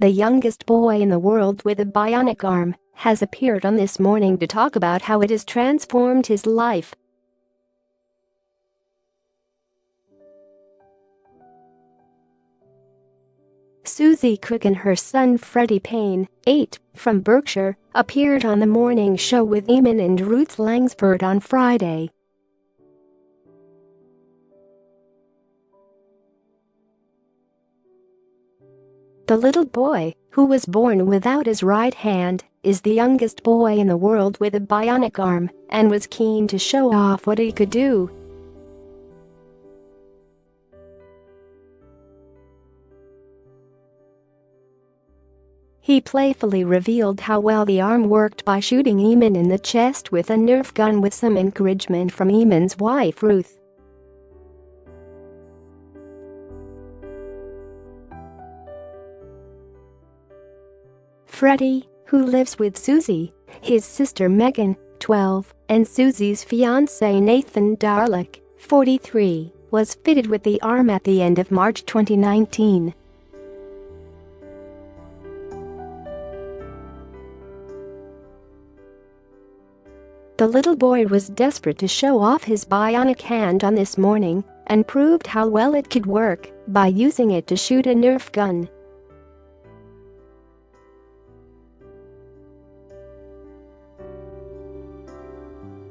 the youngest boy in the world with a bionic arm, has appeared on This Morning to talk about how it has transformed his life. Suzy Cook and her son Freddie Payne, 8, from Berkshire, appeared on the morning show with Eamonn and Ruth Langsford on Friday. The little boy, who was born without his right hand, is the youngest boy in the world with a bionic arm and was keen to show off what he could do. He playfully revealed how well the arm worked by shooting Eamonn in the chest with a nerf gun with some encouragement from Eamonn's wife Ruth. Freddie, who lives with Suzy, his sister Megan, 12, and Suzy's fiancé Nathan Darlick, 43, was fitted with the arm at the end of March 2019. The little boy was desperate to show off his bionic hand on This Morning and proved how well it could work by using it to shoot a nerf gun.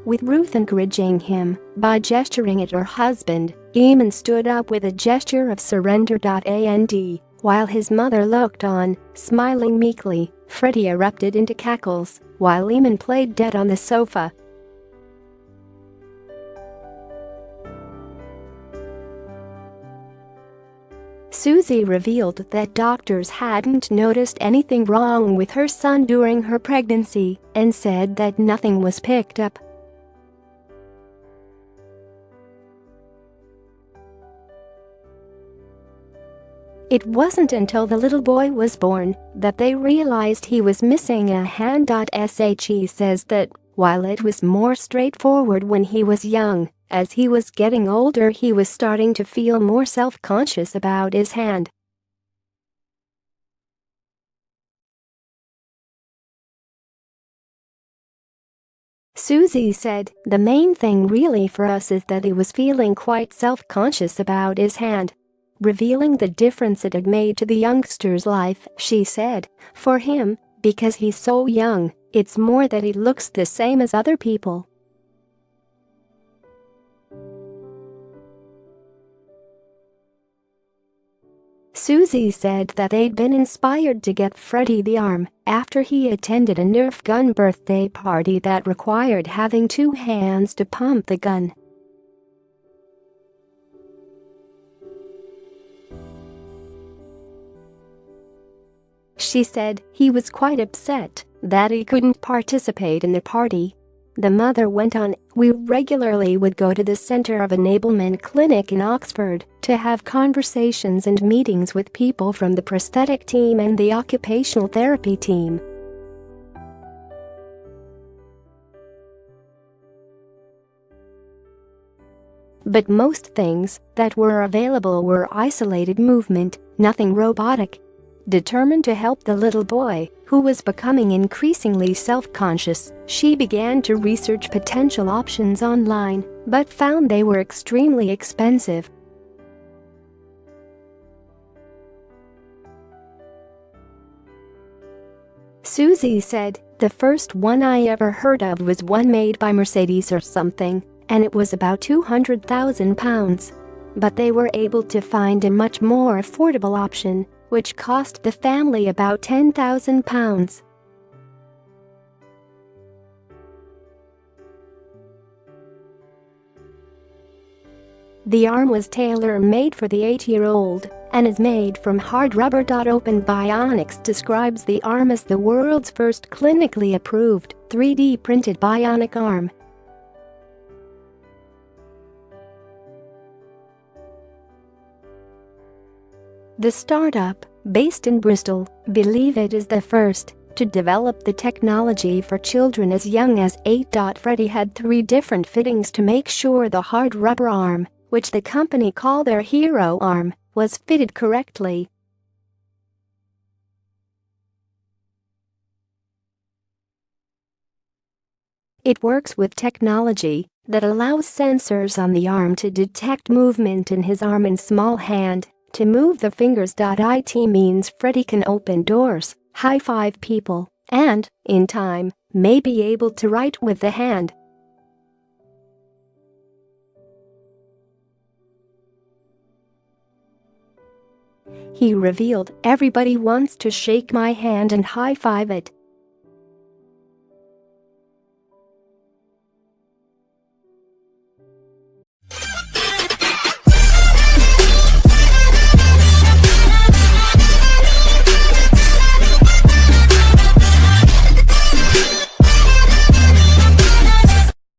With Ruth encouraging him by gesturing at her husband, Eamonn stood up with a gesture of surrender. And while his mother looked on, smiling meekly, Freddie erupted into cackles while Eamonn played dead on the sofa. Suzy revealed that doctors hadn't noticed anything wrong with her son during her pregnancy and said that nothing was picked up. It wasn't until the little boy was born that they realized he was missing a hand. He says that, while it was more straightforward when he was young, as he was getting older he was starting to feel more self-conscious about his hand. Suzy said, "The main thing really for us is that he was feeling quite self-conscious about his hand." Revealing the difference it had made to the youngster's life, she said, "For him, because he's so young, it's more that he looks the same as other people." Suzy said that they'd been inspired to get Freddie the arm after he attended a nerf gun birthday party that required having two hands to pump the gun. She said he was quite upset that he couldn't participate in the party. The mother went on, "We regularly would go to the Centre of Enablement Clinic in Oxford to have conversations and meetings with people from the prosthetic team and the occupational therapy team. But most things that were available were isolated movement, nothing robotic." Determined to help the little boy, who was becoming increasingly self-conscious, she began to research potential options online, but found they were extremely expensive. Suzy said, "The first one I ever heard of was one made by Mercedes or something, and it was about £200,000. But they were able to find a much more affordable option, which cost the family about £10,000. The arm was tailor-made for the 8-year-old and is made from hard rubber. Open Bionics describes the arm as the world's first clinically approved 3D printed bionic arm. The startup, based in Bristol, believe it is the first to develop the technology for children as young as 8. Freddie had 3 different fittings to make sure the hard rubber arm, which the company call their hero arm, was fitted correctly. It works with technology that allows sensors on the arm to detect movement in his arm and small hand to move the fingers. It means Freddie can open doors, high-five people, and, in time, may be able to write with the hand. He revealed, "Everybody wants to shake my hand and high-five it.